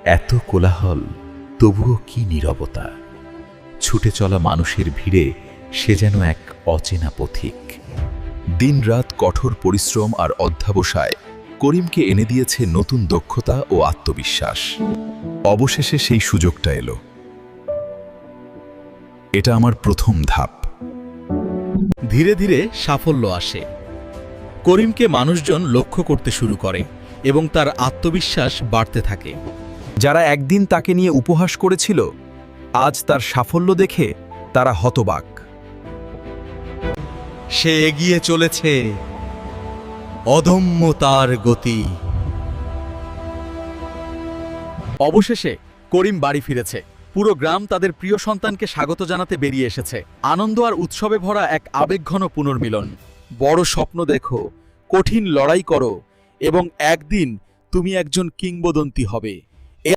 এত কোলাহল, তবুও কি নীরবতা। ছুটে চলা মানুষের ভিড়ে সে যেন এক অচেনা পথিক। দিনরাত কঠোর পরিশ্রম আর অধ্যবসায় করিমকে এনে দিয়েছে নতুন দক্ষতা ও আত্মবিশ্বাস। অবশেষে সেই সুযোগটা এলো। এটা আমার প্রথম ধাপ। ধীরে ধীরে সাফল্য আসে। করিমকে মানুষজন লক্ষ্য করতে শুরু করে এবং তার আত্মবিশ্বাস বাড়তে থাকে। যারা একদিন তাকে নিয়ে উপহাস করেছিল, আজ তার সাফল্য দেখে তারা হতবাক। সে এগিয়ে চলেছে, অদম্য তার গতি। অবশেষে করিম বাড়ি ফিরেছে। পুরো গ্রাম তাদের প্রিয় সন্তানকে স্বাগত জানাতে বেরিয়ে এসেছে। আনন্দ আর উৎসবে ভরা এক আবেগঘন পুনর্মিলন। বড় স্বপ্ন দেখো, কঠিন লড়াই করো এবং একদিন তুমি একজন কিংবদন্তি হবে।